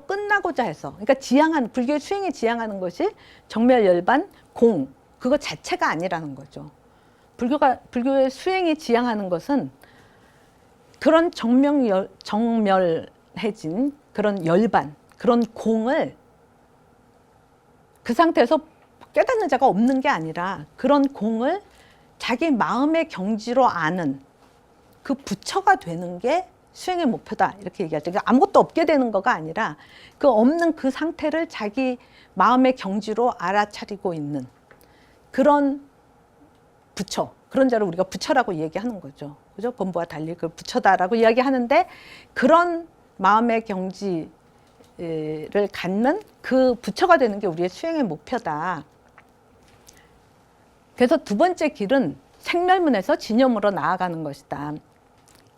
Speaker 1: 끝나고자 해서, 그러니까 지향하는, 불교의 수행에 지향하는 것이 정멸 열반, 공, 그거 자체가 아니라는 거죠. 불교의 수행이 지향하는 것은 그런 정멸해진 그런 열반, 그런 공을 그 상태에서 깨닫는 자가 없는 게 아니라 그런 공을 자기 마음의 경지로 아는 그 부처가 되는 게 수행의 목표다, 이렇게 얘기하죠. 그러니까 아무것도 없게 되는 거가 아니라 그 없는 그 상태를 자기 마음의 경지로 알아차리고 있는 그런 부처, 그런 자를 우리가 부처라고 얘기하는 거죠. 그죠? 본부와 달리 그 부처다라고 이야기하는데, 그런 마음의 경지를 갖는 그 부처가 되는 게 우리의 수행의 목표다. 그래서 두 번째 길은 생멸문에서 진여문으로 나아가는 것이다.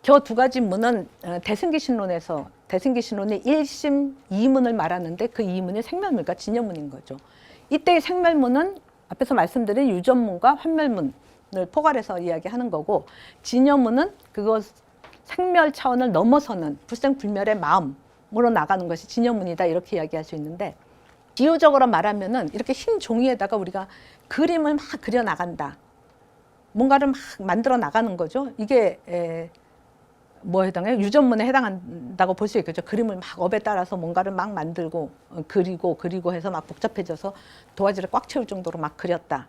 Speaker 1: 저 두 가지 문은 대승기신론에서, 대승기신론의 1심 2문을 말하는데 그 2문이 생멸문과 진여문인 거죠. 이때의 생멸문은 앞에서 말씀드린 유전문과 환멸문을 포괄해서 이야기하는 거고, 진여문은 그거 생멸 차원을 넘어서는 불생불멸의 마음으로 나가는 것이 진여문이다, 이렇게 이야기할 수 있는데, 비유적으로 말하면은 이렇게 흰 종이에다가 우리가 그림을 막 그려 나간다, 뭔가를 막 만들어 나가는 거죠. 이게 뭐에 해당해요? 유전문에 해당한다고 볼 수 있겠죠. 그림을 막 업에 따라서 뭔가를 막 만들고 그리고 해서 막 복잡해져서 도화지를 꽉 채울 정도로 막 그렸다.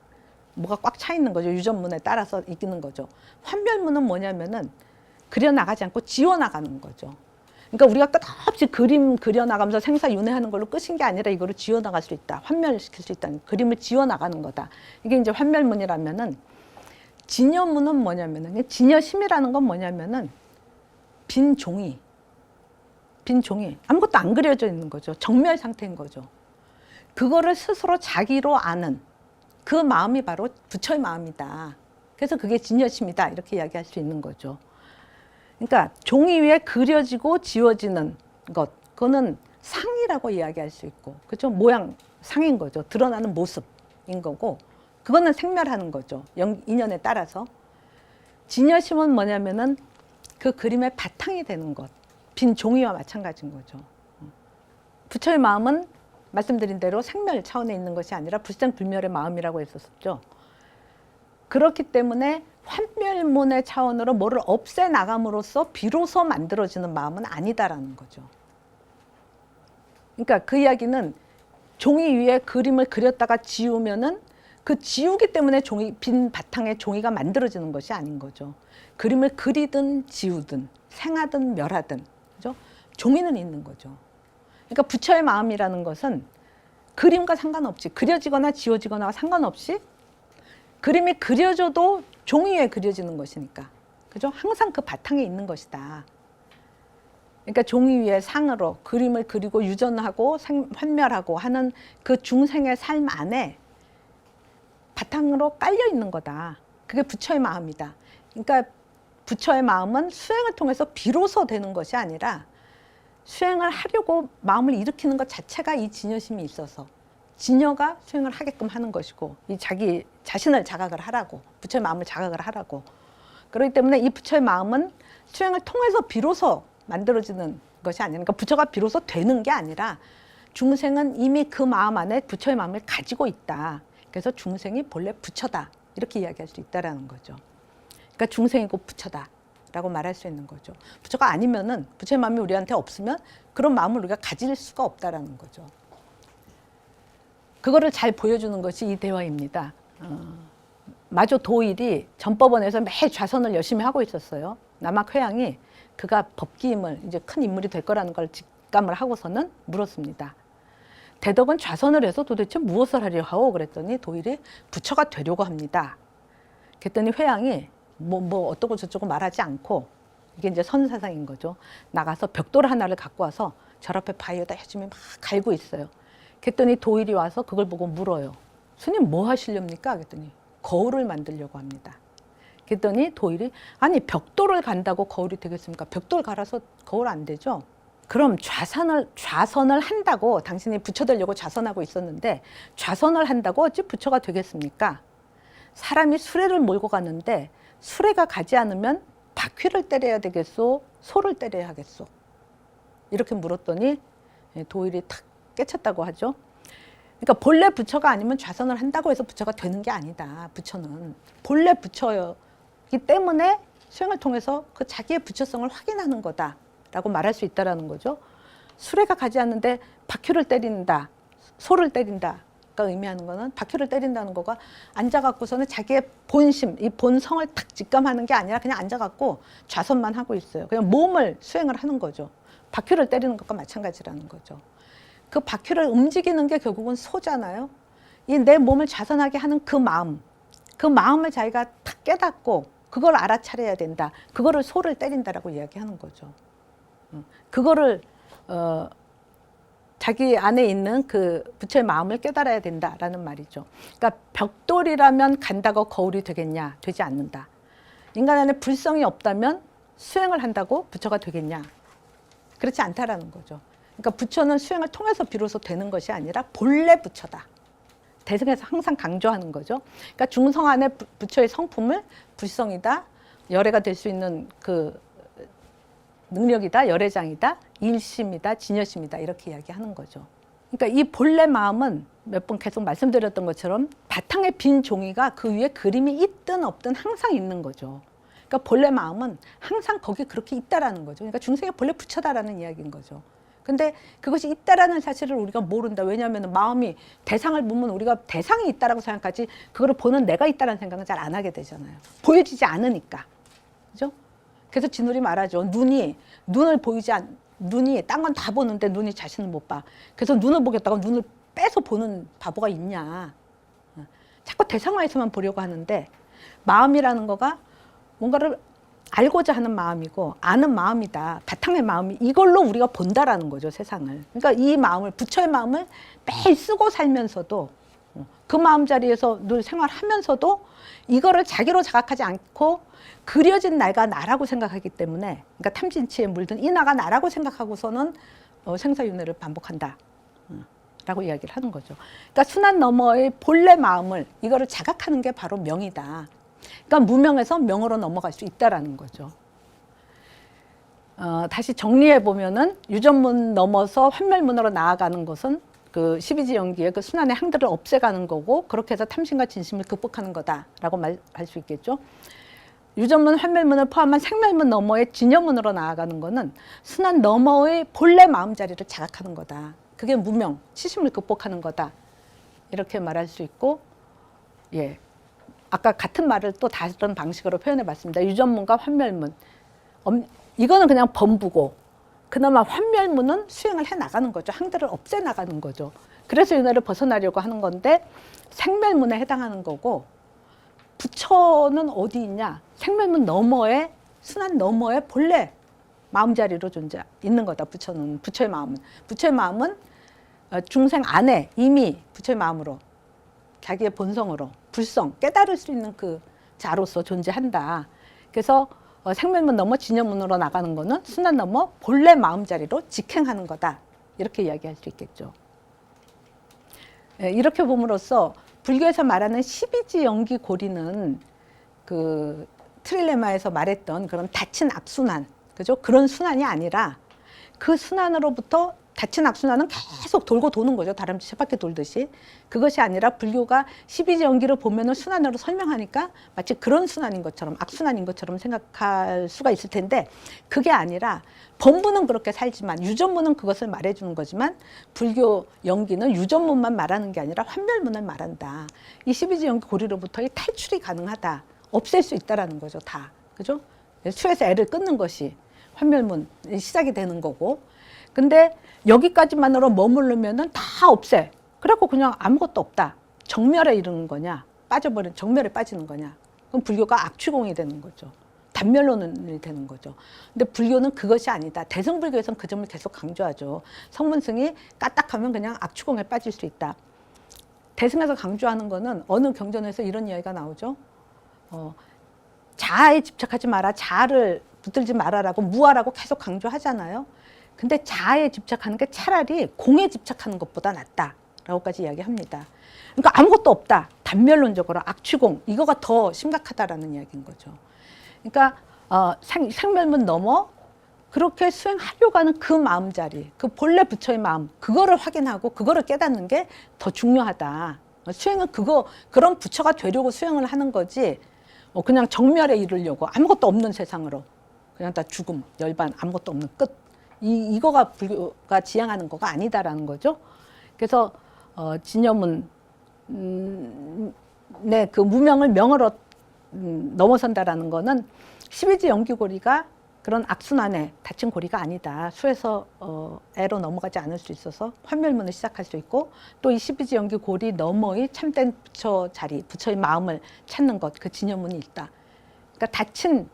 Speaker 1: 뭐가 꽉 차 있는 거죠. 유전문에 따라서 이기는 거죠. 환멸문은 뭐냐면은 그려 나가지 않고 지워 나가는 거죠. 그러니까 우리가 끝없이 그림 그려 나가면서 생사윤회하는 걸로 끝인 게 아니라 이거를 지워 나갈 수 있다. 환멸시킬 수 있다. 그림을 지워 나가는 거다. 이게 이제 환멸문이라면은, 진여문은 뭐냐면은, 진여심이라는 건 뭐냐면은 빈 종이 아무것도 안 그려져 있는 거죠. 정멸 상태인 거죠. 그거를 스스로 자기로 아는 그 마음이 바로 부처의 마음이다. 그래서 그게 진여심이다, 이렇게 이야기할 수 있는 거죠. 그러니까 종이 위에 그려지고 지워지는 것, 그거는 상이라고 이야기할 수 있고, 그렇죠? 모양, 상인 거죠. 드러나는 모습인 거고, 그거는 생멸하는 거죠. 인연에 따라서. 진여심은 뭐냐면은 그 그림의 바탕이 되는 것, 빈 종이와 마찬가지인 거죠. 부처의 마음은 말씀드린 대로 생멸 차원에 있는 것이 아니라 불생불멸의 마음이라고 했었죠. 그렇기 때문에 환멸문의 차원으로 뭐를 없애나감으로써 비로소 만들어지는 마음은 아니다라는 거죠. 그러니까 그 이야기는 종이 위에 그림을 그렸다가 지우면은 그 지우기 때문에 빈 바탕에 종이가 만들어지는 것이 아닌 거죠. 그림을 그리든 지우든 생하든 멸하든, 그죠? 종이는 있는 거죠. 그러니까 부처의 마음이라는 것은 그림과 상관없이, 그려지거나 지워지거나 상관없이 그림이 그려져도 종이 위에 그려지는 것이니까, 그죠? 항상 그 바탕에 있는 것이다. 그러니까 종이 위에 상으로 그림을 그리고 유전하고 환멸하고 하는 그 중생의 삶 안에 바탕으로 깔려 있는 거다. 그게 부처의 마음이다. 그러니까 부처의 마음은 수행을 통해서 비로소 되는 것이 아니라 수행을 하려고 마음을 일으키는 것 자체가 이 진여심이 있어서 진여가 수행을 하게끔 하는 것이고, 이 자기 자신을 자각을 하라고, 부처의 마음을 자각을 하라고. 그렇기 때문에 이 부처의 마음은 수행을 통해서 비로소 만들어지는 것이 아니라, 그러니까 부처가 비로소 되는 게 아니라 중생은 이미 그 마음 안에 부처의 마음을 가지고 있다. 그래서 중생이 본래 부처다. 이렇게 이야기할 수 있다라는 거죠. 그러니까 중생이 곧 부처다라고 말할 수 있는 거죠. 부처가 아니면은, 부처의 마음이 우리한테 없으면 그런 마음을 우리가 가질 수가 없다라는 거죠. 그거를 잘 보여주는 것이 이 대화입니다. 마조 도일이 전법원에서 매일 좌선을 열심히 하고 있었어요. 남학회양이 그가 법기임을, 이제 큰 인물이 될 거라는 걸 직감을 하고서는 물었습니다. 대덕은 좌선을 해서 도대체 무엇을 하려 하오? 그랬더니 도일이 부처가 되려고 합니다. 그랬더니 회양이 뭐 어떠고 저쩌고 말하지 않고, 이게 이제 선사상인 거죠. 나가서 벽돌 하나를 갖고 와서 절 앞에 바위에다 열심히 막 갈고 있어요. 그랬더니 도일이 와서 그걸 보고 물어요. 스님 뭐 하시렵니까? 그랬더니 거울을 만들려고 합니다. 그랬더니 도일이, 아니 벽돌을 간다고 거울이 되겠습니까? 벽돌 갈아서 거울 안 되죠? 그럼 좌선을 한다고, 당신이 부처 되려고 좌선하고 있었는데 좌선을 한다고 어찌 부처가 되겠습니까? 사람이 수레를 몰고 가는데 수레가 가지 않으면 바퀴를 때려야 되겠소? 소를 때려야 하겠소? 이렇게 물었더니 도일이 탁 깨쳤다고 하죠. 그러니까 본래 부처가 아니면 좌선을 한다고 해서 부처가 되는 게 아니다. 부처는 본래 부처이기 때문에 수행을 통해서 그 자기의 부처성을 확인하는 거다라고 말할 수 있다라는 거죠. 수레가 가지 않는데 바퀴를 때린다, 소를 때린다. 의미하는 거는, 바퀴를 때린다는 거가 앉아갖고서는 자기의 본심, 이 본성을 탁 직감하는 게 아니라 그냥 앉아갖고 좌선만 하고 있어요. 그냥 몸을 수행을 하는 거죠. 바퀴를 때리는 것과 마찬가지라는 거죠. 그 바퀴를 움직이는 게 결국은 소잖아요. 이 내 몸을 좌선하게 하는 그 마음을 자기가 탁 깨닫고 그걸 알아차려야 된다. 그거를 소를 때린다라고 이야기하는 거죠. 그거를 자기 안에 있는 그 부처의 마음을 깨달아야 된다라는 말이죠. 그러니까 벽돌이라면 간다고 거울이 되겠냐? 되지 않는다. 인간 안에 불성이 없다면 수행을 한다고 부처가 되겠냐? 그렇지 않다라는 거죠. 그러니까 부처는 수행을 통해서 비로소 되는 것이 아니라 본래 부처다. 대승에서 항상 강조하는 거죠. 그러니까 중성 안에 부처의 성품을 불성이다, 열애가 될 수 있는 그 능력이다, 열애장이다, 일심이다, 진여심이다, 이렇게 이야기하는 거죠. 그러니까 이 본래 마음은 몇 번 계속 말씀드렸던 것처럼 바탕에 빈 종이가 그 위에 그림이 있든 없든 항상 있는 거죠. 그러니까 본래 마음은 항상 거기 그렇게 있다라는 거죠. 그러니까 중생이 본래 부처다라는 이야기인 거죠. 근데 그것이 있다라는 사실을 우리가 모른다. 왜냐하면 마음이 대상을 보면 우리가 대상이 있다라고 생각하지, 그거를 보는 내가 있다라는 생각은 잘 안 하게 되잖아요. 보여지지 않으니까. 그죠? 그래서 진울이 말하죠. 눈이 딴 건 다 보는데 눈이 자신을 못 봐. 그래서 눈을 보겠다고 눈을 빼서 보는 바보가 있냐. 자꾸 대상화해서만 보려고 하는데, 마음이라는 거가 뭔가를 알고자 하는 마음이고 아는 마음이다. 바탕의 마음이 이걸로 우리가 본다라는 거죠, 세상을. 그러니까 이 마음을, 부처의 마음을 매일 쓰고 살면서도, 그 마음자리에서 늘 생활하면서도 이거를 자기로 자각하지 않고 그려진 나가 나라고 생각하기 때문에, 그러니까 탐진치에 물든 이 나가 나라고 생각하고서는 생사윤회를 반복한다 라고 이야기를 하는 거죠. 그러니까 순환 너머의 본래 마음을, 이거를 자각하는 게 바로 명이다. 그러니까 무명에서 명으로 넘어갈 수 있다라는 거죠. 다시 정리해 보면은, 유전문 넘어서 환멸문으로 나아가는 것은 그 12지연기의 그 순환의 항들을 없애가는 거고, 그렇게 해서 탐심과 진심을 극복하는 거다라고 말할 수 있겠죠. 유전문, 환멸문을 포함한 생멸문 너머의 진여문으로 나아가는 거는 순환 너머의 본래 마음자리를 자각하는 거다. 그게 무명, 치심을 극복하는 거다. 이렇게 말할 수 있고, 예. 아까 같은 말을 또 다른 방식으로 표현해 봤습니다. 유전문과 환멸문. 이거는 그냥 범부고, 그나마 환멸문은 수행을 해 나가는 거죠. 항들을 없애 나가는 거죠. 그래서 윤회를 벗어나려고 하는 건데, 생멸문에 해당하는 거고, 부처는 어디 있냐? 생멸문 너머에, 순환 너머에 본래 마음자리로 있는 거다. 부처의 마음은 중생 안에 이미 부처의 마음으로, 자기의 본성으로 불성, 깨달을 수 있는 그 자로서 존재한다. 그래서 생멸문 넘어 진여문으로 나가는 거는 순환 넘어 본래 마음자리로 직행하는 거다. 이렇게 이야기할 수 있겠죠. 이렇게 봄으로써 불교에서 말하는 12지 연기 고리는 그 트릴레마에서 말했던 그런 닫힌 악순환, 그죠? 그런 순환이 아니라 그 순환으로부터 닫힌 악순환은 계속 돌고 도는 거죠. 다람쥐 쳇바퀴 돌듯이. 그것이 아니라 불교가 12지 연기를 보면은 순환으로 설명하니까 마치 그런 순환인 것처럼, 악순환인 것처럼 생각할 수가 있을 텐데, 그게 아니라 본부는 그렇게 살지만 유전문은 그것을 말해주는 거지만, 불교 연기는 유전문만 말하는 게 아니라 환멸문을 말한다. 이 12지 연기 고리로부터의 탈출이 가능하다. 없앨 수 있다라는 거죠, 다. 그죠? 수에서 애를 끊는 것이 환멸문 시작이 되는 거고. 근데 여기까지만으로 머무르면은 다 없애. 그래갖고 그냥 아무것도 없다. 정멸에 이르는 거냐? 빠져버린, 정멸에 빠지는 거냐? 그럼 불교가 악취공이 되는 거죠. 단멸론이 되는 거죠. 근데 불교는 그것이 아니다. 대승불교에서는 그 점을 계속 강조하죠. 성문승이 까딱하면 그냥 악취공에 빠질 수 있다. 대승에서 강조하는 거는 어느 경전에서 이런 이야기가 나오죠. 자아에 집착하지 마라. 자아를 붙들지 말아라고, 무아라고 계속 강조하잖아요. 근데 자아에 집착하는 게 차라리 공에 집착하는 것보다 낫다라고까지 이야기합니다. 그러니까 아무것도 없다. 단멸론적으로 악취공, 이거가 더 심각하다라는 이야기인 거죠. 그러니까 생멸문 넘어 그렇게 수행하려고 하는 그 마음자리, 그 본래 부처의 마음, 그거를 확인하고 그거를 깨닫는 게 더 중요하다. 수행은 그런 부처가 되려고 수행을 하는 거지, 그냥 정멸에 이르려고 아무것도 없는 세상으로 그냥 다 죽음, 열반, 아무것도 없는 끝. 이거가 불교가 지향하는 거가 아니다라는 거죠. 그래서 진여문 그 무명을 명으로 넘어선다라는 거는 12지 연기고리가 그런 악순환에 닫힌 고리가 아니다. 수에서 애로 넘어가지 않을 수 있어서 환멸문을 시작할 수 있고, 또 이 12지 연기고리 너머의 참된 부처 자리, 부처의 마음을 찾는 것, 그 진여문이 있다. 그러니까 닫힌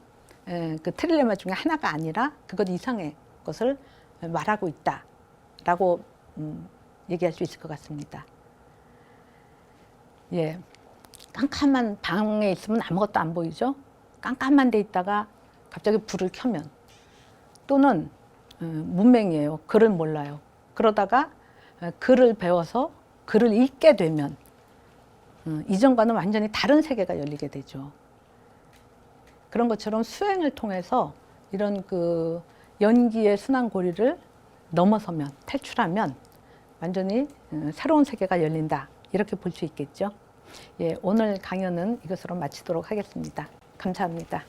Speaker 1: 그 트릴레마 중에 하나가 아니라 그것 이상의 것을 말하고 있다라고 얘기할 수 있을 것 같습니다. 예, 깜깜한 방에 있으면 아무것도 안 보이죠. 깜깜한 데 있다가 갑자기 불을 켜면, 또는 문맹이에요. 글을 몰라요. 그러다가 글을 배워서 글을 읽게 되면 이전과는 완전히 다른 세계가 열리게 되죠. 그런 것처럼 수행을 통해서 이런 그 연기의 순환고리를 넘어서면, 탈출하면 완전히 새로운 세계가 열린다. 이렇게 볼 수 있겠죠. 예, 오늘 강연은 이것으로 마치도록 하겠습니다. 감사합니다.